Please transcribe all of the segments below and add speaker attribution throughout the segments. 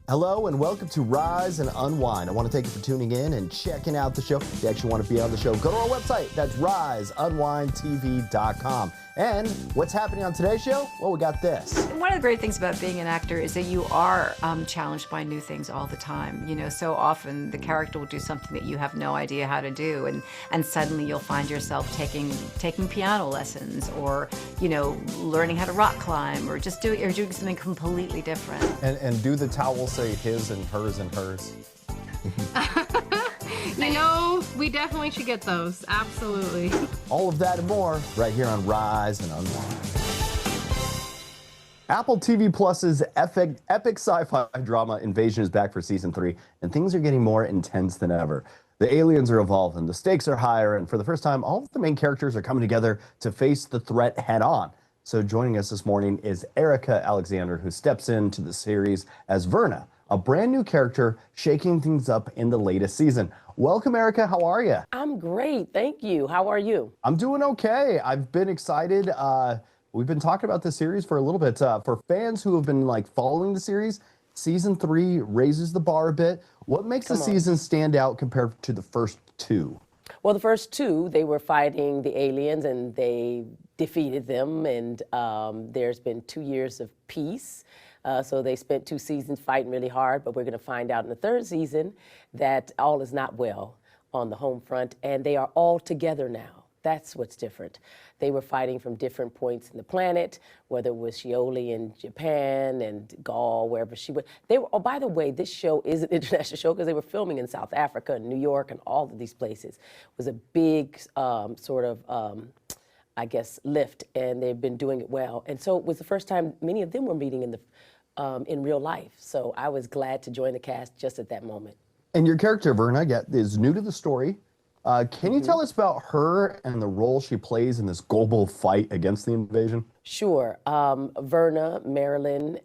Speaker 1: Hello and welcome to Rise and Unwind. I want to thank you for tuning in and checking out the show. If you actually want to be on the show, go to our website. That's riseunwindtv.com. And what's happening on today's show? Well, we got this.
Speaker 2: One of the great things about being an actor is that you are challenged by new things all the time. You know, so often the character will do something that you have no idea how to do, and suddenly you'll find yourself taking piano lessons, or learning how to rock climb, or just doing something completely different.
Speaker 1: And do the towel say his and hers and hers?
Speaker 3: We definitely should get those. Absolutely.
Speaker 1: All of that and more right here on Rise and Unwind. Apple TV Plus's epic sci-fi drama Invasion is back for season 3, and things are getting more intense than ever. The aliens are evolving, the stakes are higher, and for the first time, all of the main characters are coming together to face the threat head on. So joining us this morning is Erika Alexander, who steps into the series as Verna, a brand new character shaking things up in the latest season. Welcome, Erika. How are you?
Speaker 4: I'm great. Thank you. How are you?
Speaker 1: I'm doing okay. I've been excited. We've been talking about this series for a little bit. For fans who have been following the series, season 3 raises the bar a bit. What makes the season stand out compared to the first 2?
Speaker 4: Well, the first 2, they were fighting the aliens and they defeated them, and there's been 2 years of peace. So they spent 2 seasons fighting really hard, but we're going to find out in the 3rd season that all is not well on the home front, and they are all together now. That's what's different. They were fighting from different points in the planet, whether it was Shioli in Japan and Gaul, wherever she went. They were. Oh, by the way, this show is an international show because they were filming in South Africa and New York and all of these places. It was a big lift, and they've been doing it well. And so it was the first time many of them were meeting in real life. So I was glad to join the cast just at that moment.
Speaker 1: And your character, Verna, is new to the story. Can you tell us about her and the role she plays in this global fight against the invasion?
Speaker 4: Sure. Verna, Marilyn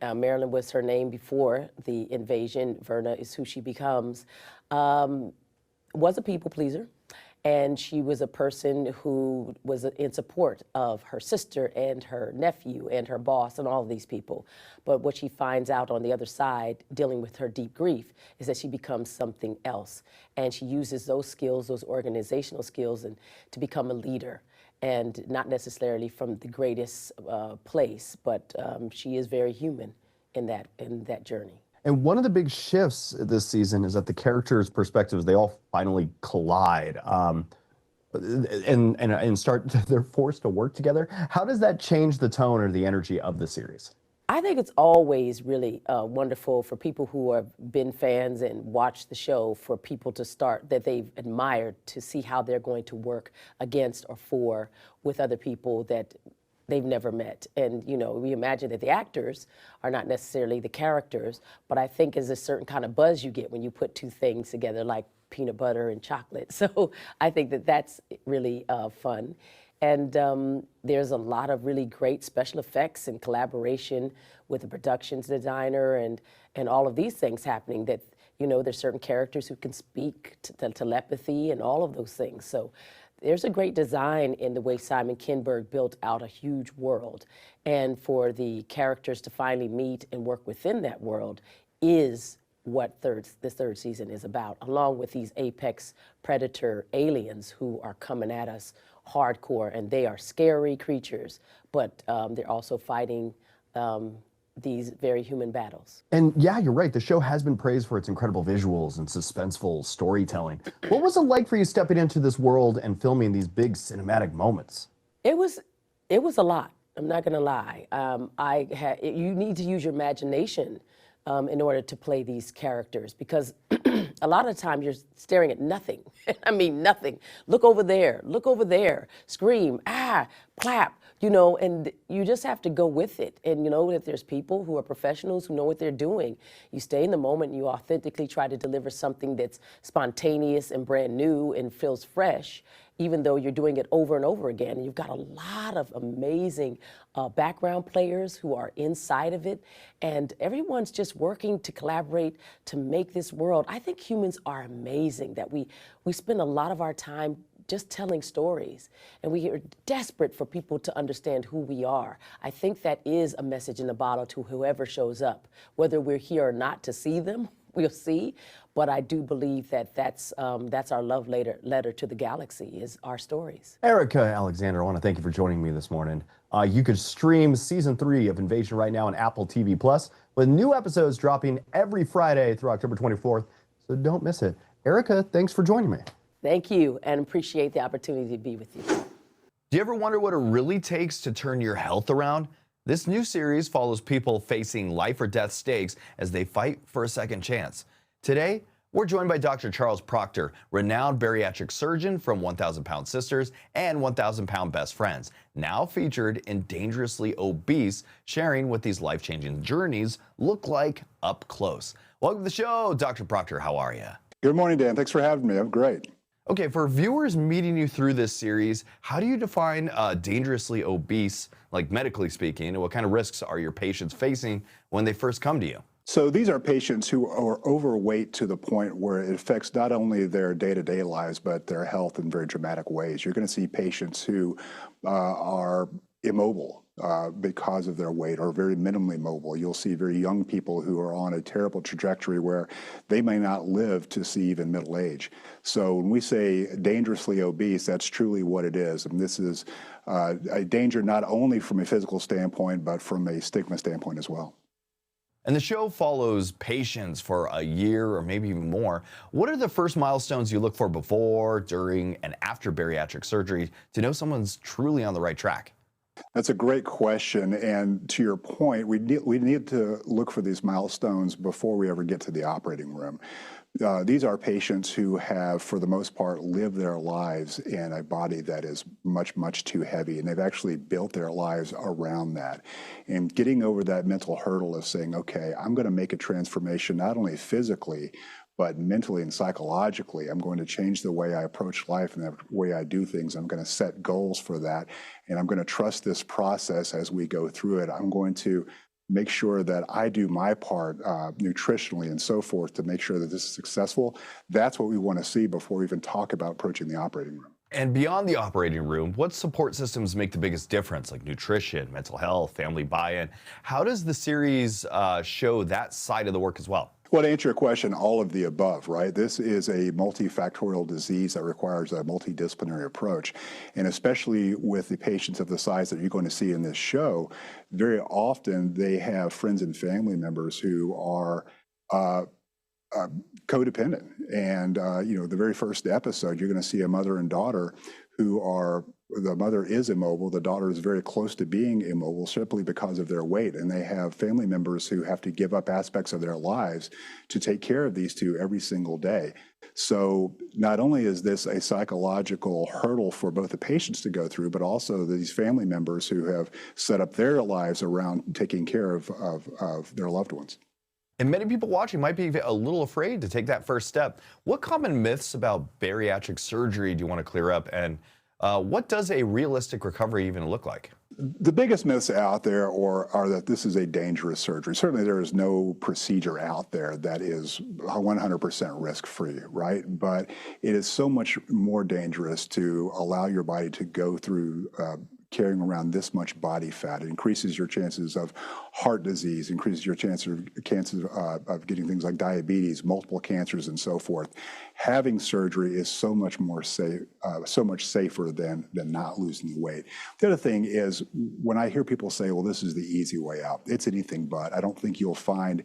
Speaker 4: was her name before the invasion. Verna is who she becomes. Was a people pleaser. And she was a person who was in support of her sister and her nephew and her boss and all of these people. But what she finds out on the other side, dealing with her deep grief, is that she becomes something else. And she uses those skills, those organizational skills, and to become a leader. And not necessarily from the greatest place, but she is very human in that journey.
Speaker 1: And one of the big shifts this season is that the characters' perspectives, they all finally collide and start, they're forced to work together. How does that change the tone or the energy of the series?
Speaker 4: I think it's always really wonderful for people who have been fans and watched the show, for people to start that they've admired, to see how they're going to work against or for with other people that they've never met. And, we imagine that the actors are not necessarily the characters, but I think there's a certain kind of buzz you get when you put 2 things together, like peanut butter and chocolate. So I think that that's really fun. And there's a lot of really great special effects and collaboration with the productions designer and all of these things happening, that, there's certain characters who can speak telepathy and all of those things. So there's a great design in the way Simon Kinberg built out a huge world. And for the characters to finally meet and work within that world is what this 3rd season is about, along with these apex predator aliens who are coming at us hardcore. And they are scary creatures, but they're also fighting these very human battles.
Speaker 1: And yeah, you're right. The show has been praised for its incredible visuals and suspenseful storytelling. What was it like for you stepping into this world and filming these big cinematic moments?
Speaker 4: It was a lot. I'm not going to lie. You need to use your imagination in order to play these characters, because a lot of the time you're staring at nothing. I mean, nothing. Look over there, scream, clap, and you just have to go with it. And that there's people who are professionals who know what they're doing. You stay in the moment and you authentically try to deliver something that's spontaneous and brand new and feels fresh, even though you're doing it over and over again. And you've got a lot of amazing background players who are inside of it. And everyone's just working to collaborate to make this world. I think humans are amazing, that we spend a lot of our time just telling stories. And we are desperate for people to understand who we are. I think that is a message in the bottle to whoever shows up. Whether we're here or not to see them, we'll see. But I do believe that that's our love letter to the galaxy, is our stories.
Speaker 1: Erika Alexander, I want to thank you for joining me this morning. You could stream season 3 of Invasion right now on Apple TV Plus, with new episodes dropping every Friday through October 24th. So don't miss it. Erika, thanks for joining me.
Speaker 4: Thank you, and appreciate the opportunity to be with you.
Speaker 5: Do you ever wonder what it really takes to turn your health around? This new series follows people facing life or death stakes as they fight for a second chance. Today, we're joined by Dr. Charles Proctor, renowned bariatric surgeon from 1,000 Pound Sisters and 1,000 Pound Best Friends, now featured in Dangerously Obese, sharing what these life-changing journeys look like up close. Welcome to the show, Dr. Proctor. How are you?
Speaker 6: Good morning, Dan. Thanks for having me. I'm great.
Speaker 5: Okay, for viewers meeting you through this series, how do you define dangerously obese, like medically speaking, and what kind of risks are your patients facing when they first come to you?
Speaker 6: So these are patients who are overweight to the point where it affects not only their day-to-day lives, but their health in very dramatic ways. You're going to see patients who are immobile because of their weight, or very minimally mobile. You'll see very young people who are on a terrible trajectory where they may not live to see even middle age. So when we say dangerously obese, that's truly what it is. And this is a danger not only from a physical standpoint, but from a stigma standpoint as well.
Speaker 5: And the show follows patients for a year or maybe even more. What are the first milestones you look for before, during, and after bariatric surgery to know someone's truly on the right track?
Speaker 6: That's a great question, and to your point, we need to look for these milestones before we ever get to the operating room. These are patients who have, for the most part, lived their lives in a body that is much, much too heavy, and they've actually built their lives around that. And getting over that mental hurdle of saying, okay, I'm going to make a transformation not only physically, but mentally and psychologically. I'm going to change the way I approach life and the way I do things. I'm going to set goals for that, and I'm going to trust this process as we go through it. I'm going to make sure that I do my part nutritionally and so forth to make sure that this is successful. That's what we want to see before we even talk about approaching the operating room.
Speaker 5: And beyond the operating room, what support systems make the biggest difference, like nutrition, mental health, family buy-in? How does the series show that side of the work as well?
Speaker 6: Well, to answer your question, all of the above, right? This is a multifactorial disease that requires a multidisciplinary approach. And especially with the patients of the size that you're going to see in this show, very often they have friends and family members who are codependent. And, the very first episode, you're going to see a mother and daughter who are, the mother is immobile, the daughter is very close to being immobile simply because of their weight. And they have family members who have to give up aspects of their lives to take care of these two every single day. So not only is this a psychological hurdle for both the patients to go through, but also these family members who have set up their lives around taking care of their loved ones.
Speaker 5: And many people watching might be a little afraid to take that first step. What common myths about bariatric surgery do you want to clear up? And what does a realistic recovery even look like?
Speaker 6: The biggest myths out there are that this is a dangerous surgery. Certainly there is no procedure out there that is 100% risk-free, right? But it is so much more dangerous to allow your body to go through carrying around this much body fat. It increases your chances of heart disease, increases your chances of getting things like diabetes, multiple cancers, and so forth. Having surgery is so much more safe, so much safer than not losing the weight. The other thing is, when I hear people say, well, this is the easy way out, it's anything but. I don't think you'll find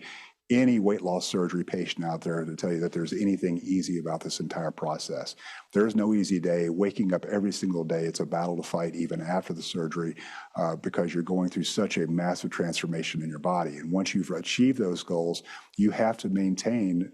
Speaker 6: any weight loss surgery patient out there to tell you that there's anything easy about this entire process. There's no easy day. Waking up every single day, it's a battle to fight even after the surgery because you're going through such a massive transformation in your body. And once you've achieved those goals, you have to maintain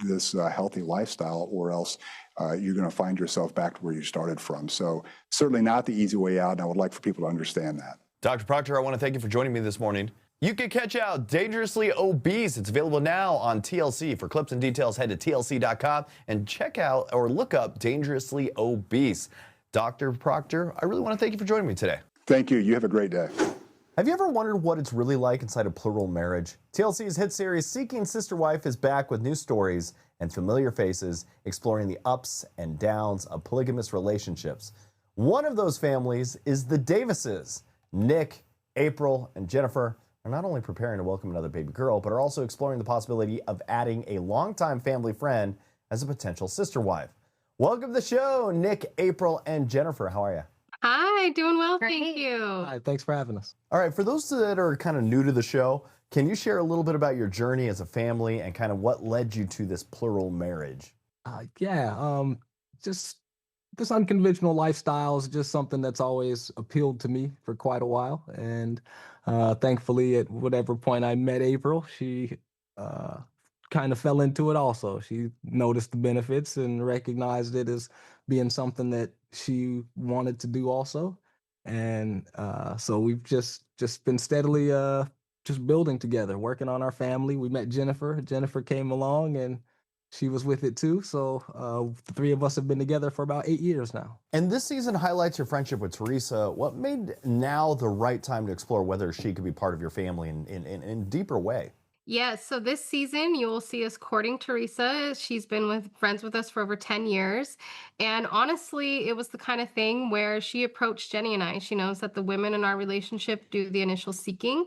Speaker 6: this healthy lifestyle, or else you're going to find yourself back to where you started from. So certainly not the easy way out, and I would like for people to understand that.
Speaker 5: Dr. Proctor, I want to thank you for joining me this morning. You can catch out Dangerously Obese. It's available now on TLC. For clips and details, head to TLC.com and check out or look up Dangerously Obese. Dr. Proctor, I really want to thank you for joining me today.
Speaker 6: Thank you. You have a great day.
Speaker 1: Have you ever wondered what it's really like inside a plural marriage? TLC's hit series Seeking Sister Wife is back with new stories and familiar faces, exploring the ups and downs of polygamous relationships. One of those families is the Davises. Nick, April, and Jennifer are not only preparing to welcome another baby girl, but are also exploring the possibility of adding a longtime family friend as a potential sister wife. Welcome to the show, Nick, April, and Jennifer. How are you?
Speaker 3: Hi, doing well, thank
Speaker 2: Great.
Speaker 3: you.
Speaker 7: Hi, thanks for having us.
Speaker 1: All right, for those that are kind of new to the show, can you share a little bit about your journey as a family and kind of what led you to this plural marriage?
Speaker 7: Just this unconventional lifestyle is just something that's always appealed to me for quite a while. And thankfully, at whatever point I met April, she kind of fell into it also. She noticed the benefits and recognized it as being something that she wanted to do also. And so we've just been steadily just building together, working on our family. We met Jennifer. Jennifer came along and she was with it too. So the three of us have been together for about 8 years now.
Speaker 1: And this season highlights your friendship with Teresa. What made now the right time to explore whether she could be part of your family in a deeper way?
Speaker 3: Yes, so this season you will see us courting Teresa. She's been friends with us for over 10 years. And honestly, it was the kind of thing where she approached Jenny and I. She knows that the women in our relationship do the initial seeking.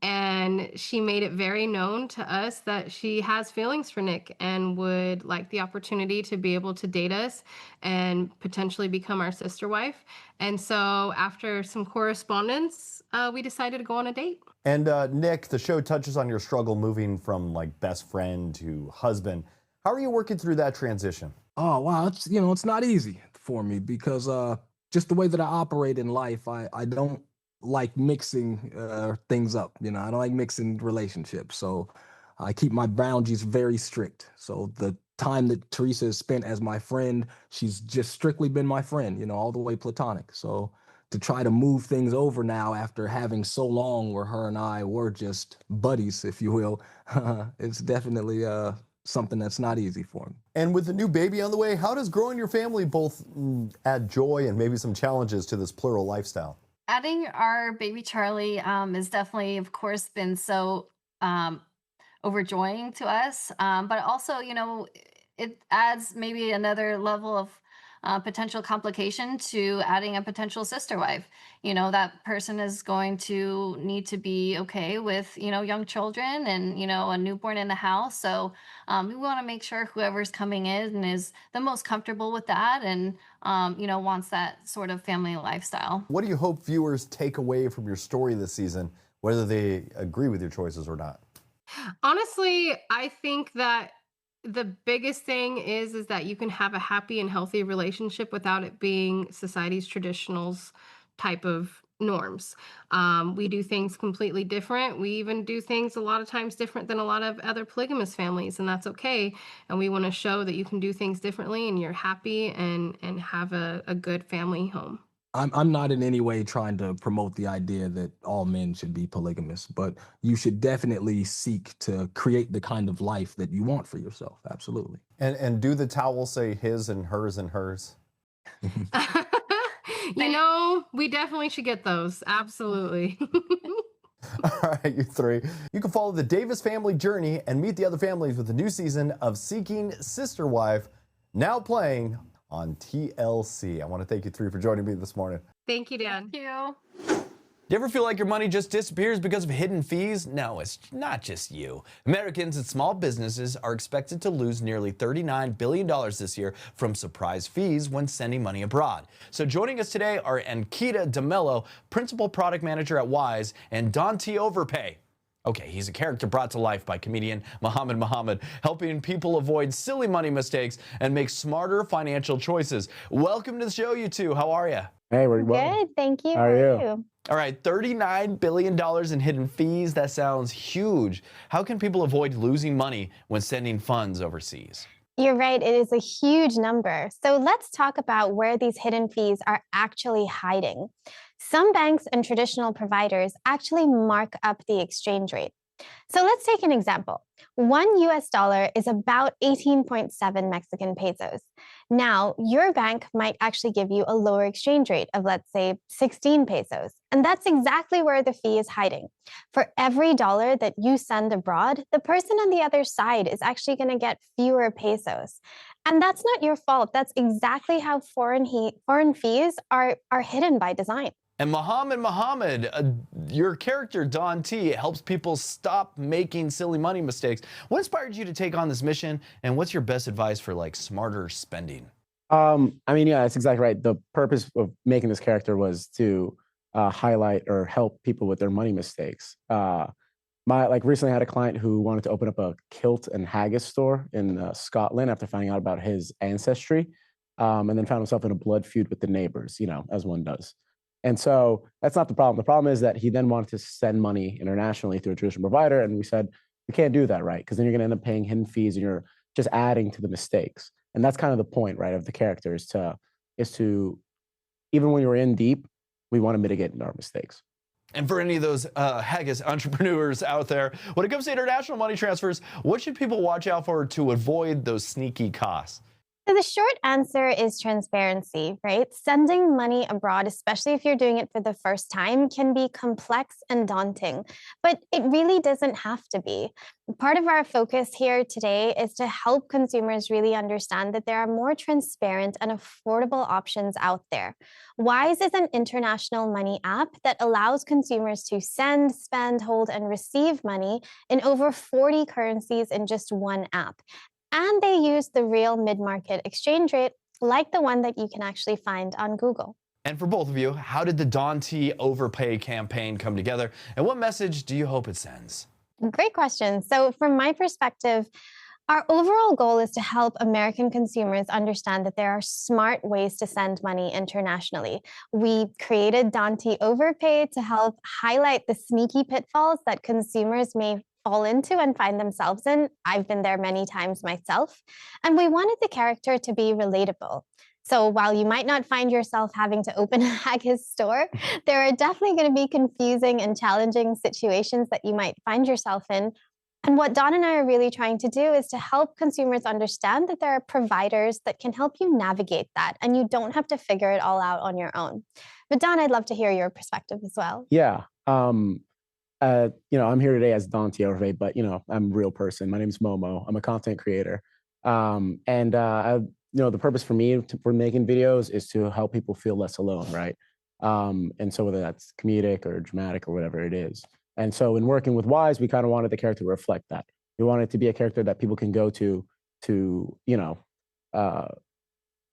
Speaker 3: And she made it very known to us that she has feelings for Nick and would like the opportunity to be able to date us and potentially become our sister wife. And so after some correspondence, we decided to go on a date.
Speaker 1: And Nick, the show touches on your struggle moving from like best friend to husband. How are you working through that transition?
Speaker 7: Oh, wow. It's not easy for me because just the way that I operate in life, I don't like mixing things up. I don't like mixing relationships. So I keep my boundaries very strict. So the time that Teresa has spent as my friend, she's just strictly been my friend, all the way platonic. So to try to move things over now after having so long where her and I were just buddies, if you will, it's definitely something that's not easy for me.
Speaker 1: And with the new baby on the way, how does growing your family both add joy and maybe some challenges to this plural lifestyle?
Speaker 8: Adding our baby Charlie has definitely, of course, been so overjoying to us. But also, it adds maybe another level of potential complication to adding a potential sister wife. That person is going to need to be okay with, young children and, a newborn in the house. So we want to make sure whoever's coming in is the most comfortable with that and, wants that sort of family lifestyle.
Speaker 1: What do you hope viewers take away from your story this season, whether they agree with your choices or not?
Speaker 3: Honestly, I think that the biggest thing is that you can have a happy and healthy relationship without it being society's traditionals type of norms. We do things completely different. We even do things a lot of times different than a lot of other polygamous families, and that's okay. And we want to show that you can do things differently and you're happy and have a good family home.
Speaker 7: I'm not in any way trying to promote the idea that all men should be polygamous, but you should definitely seek to create the kind of life that you want for yourself. Absolutely.
Speaker 1: And do the towels say his and hers and hers?
Speaker 3: We definitely should get those. Absolutely.
Speaker 1: All right, you three. You can follow the Davis family journey and meet the other families with the new season of Seeking Sister Wife, now playing on TLC. I want to thank you three for joining me this morning.
Speaker 3: Thank you, Dan.
Speaker 8: Thank you.
Speaker 5: Do you ever feel like your money just disappears because of hidden fees? No, it's not just you. Americans and small businesses are expected to lose nearly $39 billion this year from surprise fees when sending money abroad. So joining us today are Ankita DeMello, Principal Product Manager at Wise, and Dante Overpay. Okay, he's a character brought to life by comedian Muhammad, helping people avoid silly money mistakes and make smarter financial choices. Welcome to the show, you two. How are you?
Speaker 9: Hey, we're
Speaker 10: good. Thank you.
Speaker 9: How are you?
Speaker 5: All right, $39 billion in hidden fees. That sounds huge. How can people avoid losing money when sending funds overseas?
Speaker 10: You're right. It is a huge number. So let's talk about where these hidden fees are actually hiding. Some banks and traditional providers actually mark up the exchange rate. So let's take an example. 1 US dollar is about 18.7 Mexican pesos. Now, your bank might actually give you a lower exchange rate of, let's say, 16 pesos. And that's exactly where the fee is hiding. For every dollar that you send abroad, the person on the other side is actually going to get fewer pesos. And that's not your fault. That's exactly how foreign fees are hidden by design.
Speaker 5: And Muhammad, your character, Don T, helps people stop making silly money mistakes. What inspired you to take on this mission, and what's your best advice for like smarter spending?
Speaker 9: I mean, yeah, that's exactly right. The purpose of making this character was to highlight or help people with their money mistakes. Recently I had a client who wanted to open up a kilt and haggis store in Scotland after finding out about his ancestry, and then found himself in a blood feud with the neighbors, as one does. And so that's not the problem. The problem is that he then wanted to send money internationally through a traditional provider. And we said, you can't do that, right? Because then you're going to end up paying hidden fees and you're just adding to the mistakes. And that's kind of the point, right, of the character is to even when you're in deep, we want to mitigate our mistakes.
Speaker 5: And for any of those haggis entrepreneurs out there, when it comes to international money transfers, what should people watch out for to avoid those sneaky costs?
Speaker 10: So the short answer is transparency, right? Sending money abroad, especially if you're doing it for the first time, can be complex and daunting, but it really doesn't have to be. Part of our focus here today is to help consumers really understand that there are more transparent and affordable options out there. Wise is an international money app that allows consumers to send, spend, hold, and receive money in over 40 currencies in just one app. And they use the real mid-market exchange rate, like the one that you can actually find on Google.
Speaker 5: And for both of you, how did the Don T Overpay campaign come together? And what message do you hope it sends?
Speaker 10: Great question. So from my perspective, our overall goal is to help American consumers understand that there are smart ways to send money internationally. We created Don T Overpay to help highlight the sneaky pitfalls that consumers may fall into and find themselves in. I've been there many times myself. And we wanted the character to be relatable. So while you might not find yourself having to open a haggis store, there are definitely going to be confusing and challenging situations that you might find yourself in. And what Don and I are really trying to do is to help consumers understand that there are providers that can help you navigate that, and you don't have to figure it all out on your own. But Don, I'd love to hear your perspective as well.
Speaker 9: Yeah. I'm here today as Don T Overpay, but I'm a real person. My name is Momo. I'm a content creator. The purpose for me for making videos is to help people feel less alone, right? And so whether that's comedic or dramatic or whatever it is. And so in working with Wise, we kind of wanted the character to reflect that. We wanted it to be a character that people can go to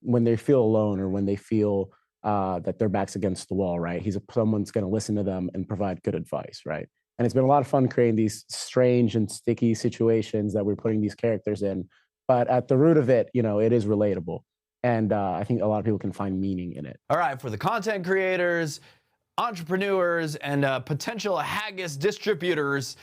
Speaker 9: when they feel alone or when they feel that their back's against the wall, right? Someone's going to listen to them and provide good advice, right? And it's been a lot of fun creating these strange and sticky situations that we're putting these characters in. But at the root of it, it is relatable. And I think a lot of people can find meaning in it.
Speaker 5: All right, for the content creators, entrepreneurs, and potential haggis distributors,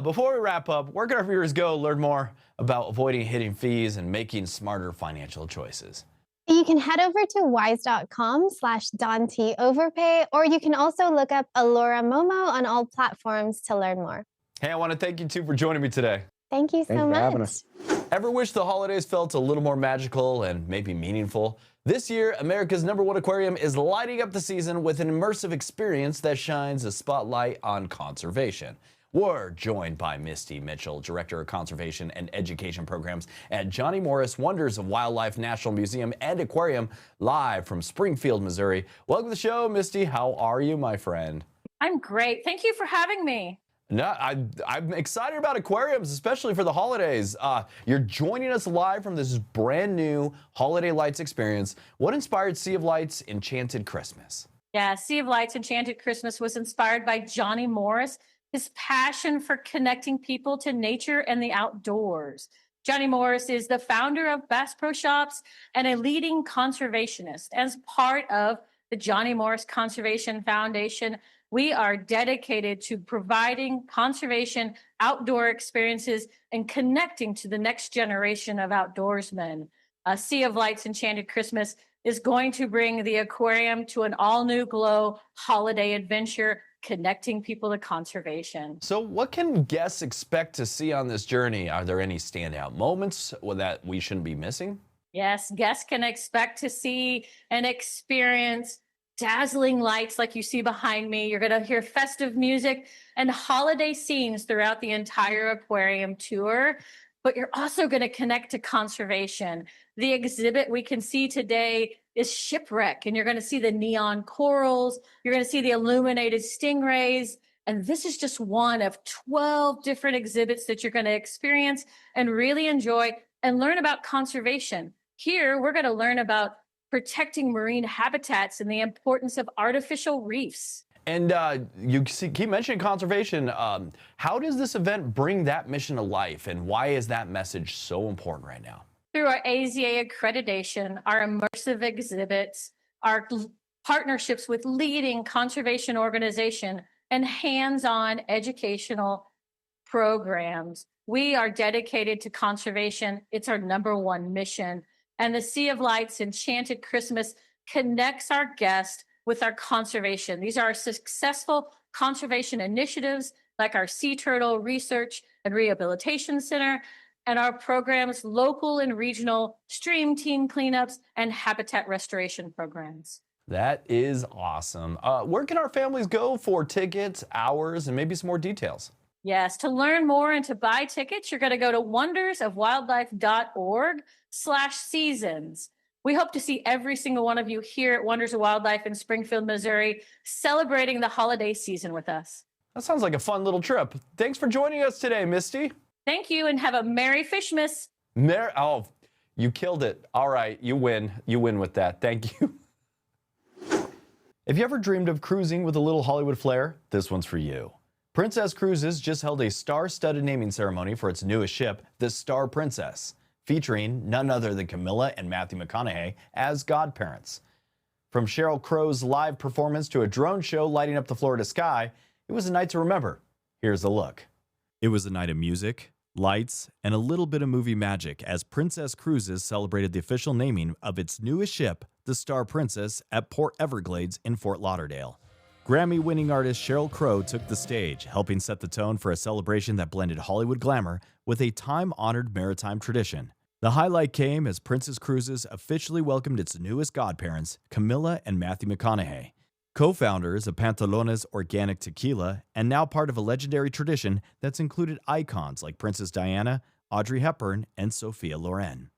Speaker 5: before we wrap up, where can our viewers go learn more about avoiding hidden fees and making smarter financial choices?
Speaker 10: You can head over to wise.com/Don T Overpay, or you can also look up Allura Momo on all platforms to learn more.
Speaker 5: Hey, I want to thank you two for joining me today.
Speaker 10: Thank you so much.
Speaker 9: Having us.
Speaker 5: Ever wish the holidays felt a little more magical and maybe meaningful? This year, America's #1 aquarium is lighting up the season with an immersive experience that shines a spotlight on conservation. We're joined by Misty Mitchell, Director of Conservation and Education Programs at Johnny Morris Wonders of Wildlife National Museum and Aquarium, live from Springfield, Missouri. Welcome to the show, Misty. How are you, my friend?
Speaker 11: I'm great. Thank you for having me.
Speaker 5: No, I'm excited about aquariums, especially for the holidays. You're joining us live from this brand new Holiday Lights experience. What inspired Sea of Lights Enchanted Christmas?
Speaker 11: Yeah, Sea of Lights Enchanted Christmas was inspired by Johnny Morris, his passion for connecting people to nature and the outdoors. Johnny Morris is the founder of Bass Pro Shops and a leading conservationist. As part of the Johnny Morris Conservation Foundation, we are dedicated to providing conservation outdoor experiences and connecting to the next generation of outdoorsmen. Sea of Lights Enchanted Christmas is going to bring the aquarium to an all-new glow holiday adventure connecting people to conservation.
Speaker 5: So what can guests expect to see on this journey? Are there any standout moments that we shouldn't be missing?
Speaker 11: Yes, guests can expect to see and experience dazzling lights like you see behind me. You're going to hear festive music and holiday scenes throughout the entire aquarium tour, but you're also going to connect to conservation. The exhibit we can see today is Shipwreck, and you're going to see the neon corals. You're going to see the illuminated stingrays. And this is just one of 12 different exhibits that you're going to experience and really enjoy and learn about conservation. Here, we're going to learn about protecting marine habitats and the importance of artificial reefs.
Speaker 5: And you keep mentioning conservation. How does this event bring that mission to life, and why is that message so important right now?
Speaker 11: Through our AZA accreditation, our immersive exhibits, our partnerships with leading conservation organizations, and hands-on educational programs, we are dedicated to conservation. It's our #1 mission. And the Sea of Lights Enchanted Christmas connects our guests with our conservation. These are our successful conservation initiatives like our Sea Turtle Research and Rehabilitation Center, and our programs, local and regional stream team cleanups and habitat restoration programs.
Speaker 5: That is awesome. Where can our families go for tickets, hours, and maybe some more details?
Speaker 11: Yes, to learn more and to buy tickets, you're going to go to wondersofwildlife.org/seasons. We hope to see every single one of you here at Wonders of Wildlife in Springfield, Missouri, celebrating the holiday season with us.
Speaker 5: That sounds like a fun little trip. Thanks for joining us today, Misty.
Speaker 11: Thank you, and have a Merry Fishmas.
Speaker 5: Oh, you killed it. All right, you win. You win with that. Thank you. If you ever dreamed of cruising with a little Hollywood flair, this one's for you. Princess Cruises just held a star-studded naming ceremony for its newest ship, the Star Princess, featuring none other than Camila and Matthew McConaughey as godparents. From Sheryl Crow's live performance to a drone show lighting up the Florida sky, it was a night to remember. Here's a look. It was a night of music, lights, and a little bit of movie magic as Princess Cruises celebrated the official naming of its newest ship, the Star Princess, at Port Everglades in Fort Lauderdale. Grammy-winning artist Sheryl Crow took the stage, helping set the tone for a celebration that blended Hollywood glamour with a time-honored maritime tradition. The highlight came as Princess Cruises officially welcomed its newest godparents, Camila and Matthew McConaughey, co-founders of Pantalones Organic Tequila, and now part of a legendary tradition that's included icons like Princess Diana, Audrey Hepburn, and Sophia Loren.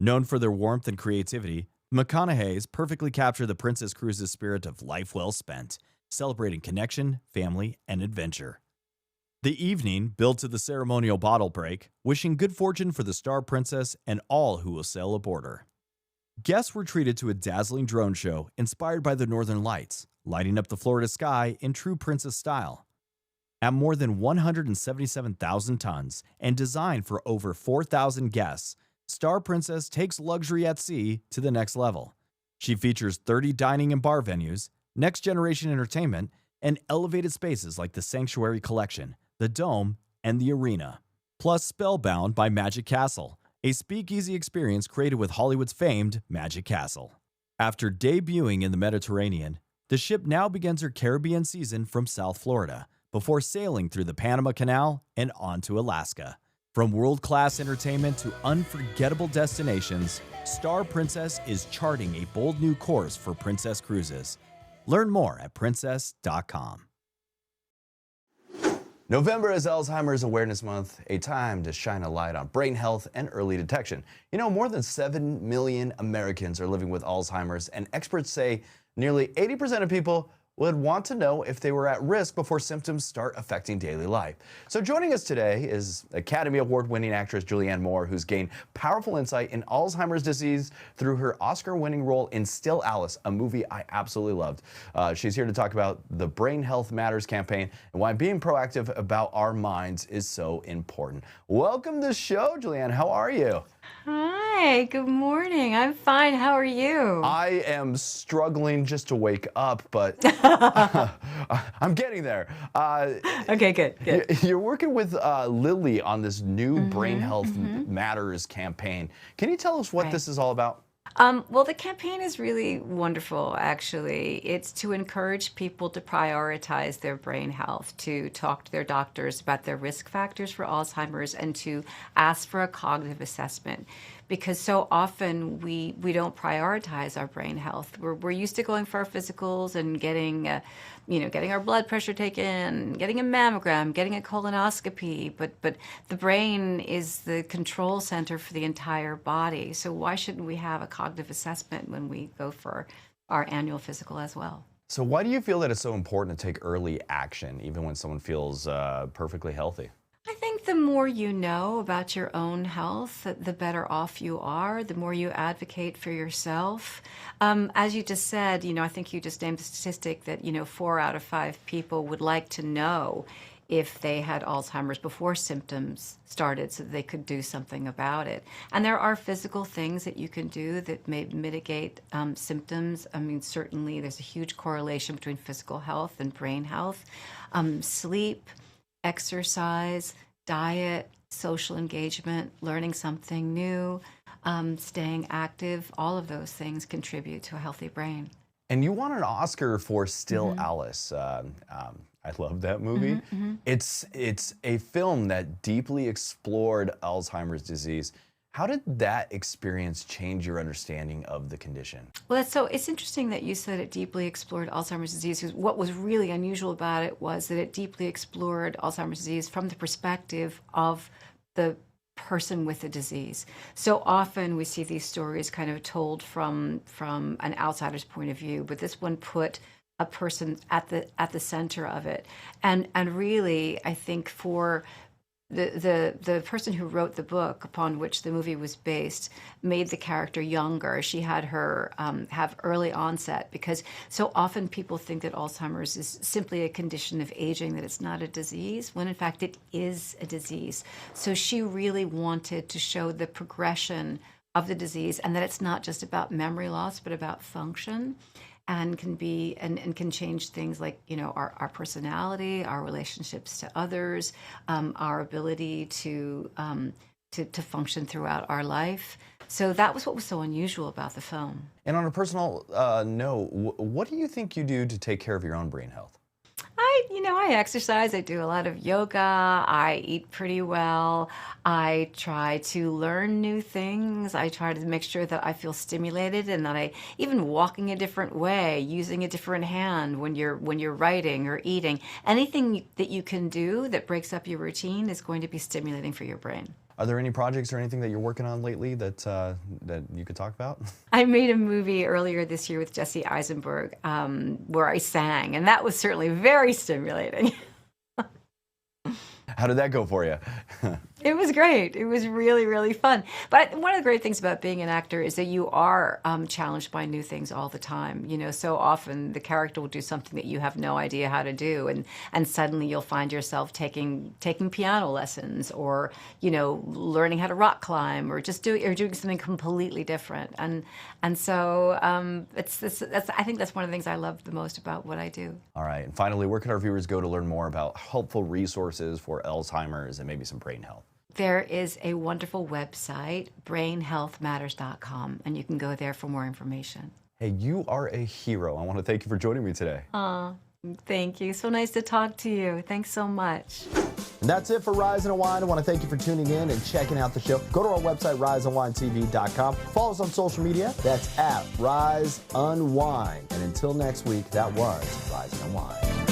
Speaker 5: Known for their warmth and creativity, McConaughey's perfectly capture the Princess Cruises spirit of life well spent, celebrating connection, family, and adventure. The evening built to the ceremonial bottle break, wishing good fortune for the Star Princess and all who will sail aboard her. Guests were treated to a dazzling drone show inspired by the Northern Lights, lighting up the Florida sky in true princess style. At more than 177,000 tons and designed for over 4,000 guests, Star Princess takes luxury at sea to the next level. She features 30 dining and bar venues, next-generation entertainment, and elevated spaces like the Sanctuary Collection, the Dome, and the Arena. Plus, Spellbound by Magic Castle, a speakeasy experience created with Hollywood's famed Magic Castle. After debuting in the Mediterranean, the ship now begins her Caribbean season from South Florida, before sailing through the Panama Canal and on to Alaska. From world-class entertainment to unforgettable destinations, Star Princess is charting a bold new course for Princess Cruises. Learn more at princess.com. November is Alzheimer's Awareness Month, a time to shine a light on brain health and early detection. You know, more than 7 million Americans are living with Alzheimer's, and experts say nearly 80% of people would want to know if they were at risk before symptoms start affecting daily life. So joining us today is Academy Award-winning actress Julianne Moore, who's gained powerful insight in Alzheimer's disease through her Oscar-winning role in Still Alice, a movie I absolutely loved. She's here to talk about the Brain Health Matters campaign and why being proactive about our minds is so important. Welcome to the show, Julianne. How are you?
Speaker 2: Hi, good morning. I'm fine. How are you?
Speaker 5: I am struggling just to wake up, but I'm getting there.
Speaker 2: Okay, good.
Speaker 5: You're working with Lily on this new Brain Health Matters campaign. Can you tell us what this is all about?
Speaker 2: Well, the campaign is really wonderful, actually. It's to encourage people to prioritize their brain health, to talk to their doctors about their risk factors for Alzheimer's, and to ask for a cognitive assessment. Because so often we don't prioritize our brain health. We're used to going for our physicals and getting our blood pressure taken, getting a mammogram, getting a colonoscopy. But the brain is the control center for the entire body. So why shouldn't we have a cognitive assessment when we go for our annual physical as well?
Speaker 5: So why do you feel that it's so important to take early action, even when someone feels perfectly healthy?
Speaker 2: I think the more you know about your own health, the better off you are, the more you advocate for yourself. As you just said, I think you just named the statistic that, 4 out of 5 people would like to know if they had Alzheimer's before symptoms started so that they could do something about it. And there are physical things that you can do that may mitigate symptoms. I mean, certainly there's a huge correlation between physical health and brain health. Sleep, exercise, diet, social engagement, learning something new, staying active, all of those things contribute to a healthy brain.
Speaker 5: And you won an Oscar for Still Alice. I love that movie. It's a film that deeply explored Alzheimer's disease. How did that experience change your understanding of the condition?
Speaker 2: Well, it's interesting that you said it deeply explored Alzheimer's disease, because what was really unusual about it was that it deeply explored Alzheimer's disease from the perspective of the person with the disease. So often we see these stories kind of told from an outsider's point of view, but this one put a person at the center of it. And really, I think for the person who wrote the book upon which the movie was based made the character younger. She had her have early onset, because so often people think that Alzheimer's is simply a condition of aging, that it's not a disease, when in fact it is a disease. So she really wanted to show the progression of the disease, and that it's not just about memory loss, but about function. And can change things like, our personality, our relationships to others, our ability to function throughout our life. So that was what was so unusual about the film.
Speaker 5: And on a personal note, what do you think you do to take care of your own brain health?
Speaker 2: I exercise. I do a lot of yoga. I eat pretty well. I try to learn new things. I try to make sure that I feel stimulated, and that even walking a different way, using a different hand when you're writing or eating. Anything that you can do that breaks up your routine is going to be stimulating for your brain.
Speaker 5: Are there any projects or anything that you're working on lately that you could talk about?
Speaker 2: I made a movie earlier this year with Jesse Eisenberg where I sang, and that was certainly very stimulating.
Speaker 5: How did that go for you?
Speaker 2: It was great. It was really, really fun. But one of the great things about being an actor is that you are challenged by new things all the time. So often the character will do something that you have no idea how to do, and suddenly you'll find yourself taking piano lessons, or learning how to rock climb, or doing something completely different. And so I think that's one of the things I love the most about what I do.
Speaker 5: All right. And finally, where can our viewers go to learn more about helpful resources for Alzheimer's and maybe some brain health?
Speaker 2: There is a wonderful website, brainhealthmatters.com, and you can go there for more information.
Speaker 5: Hey, you are a hero. I want to thank you for joining me today.
Speaker 2: Thank you. So nice to talk to you. Thanks so much.
Speaker 1: And that's it for Rise Unwind. I want to thank you for tuning in and checking out the show. Go to our website, riseunwindtv.com. Follow us on social media. That's @Rise Unwind. And until next week, that was Rise Unwind.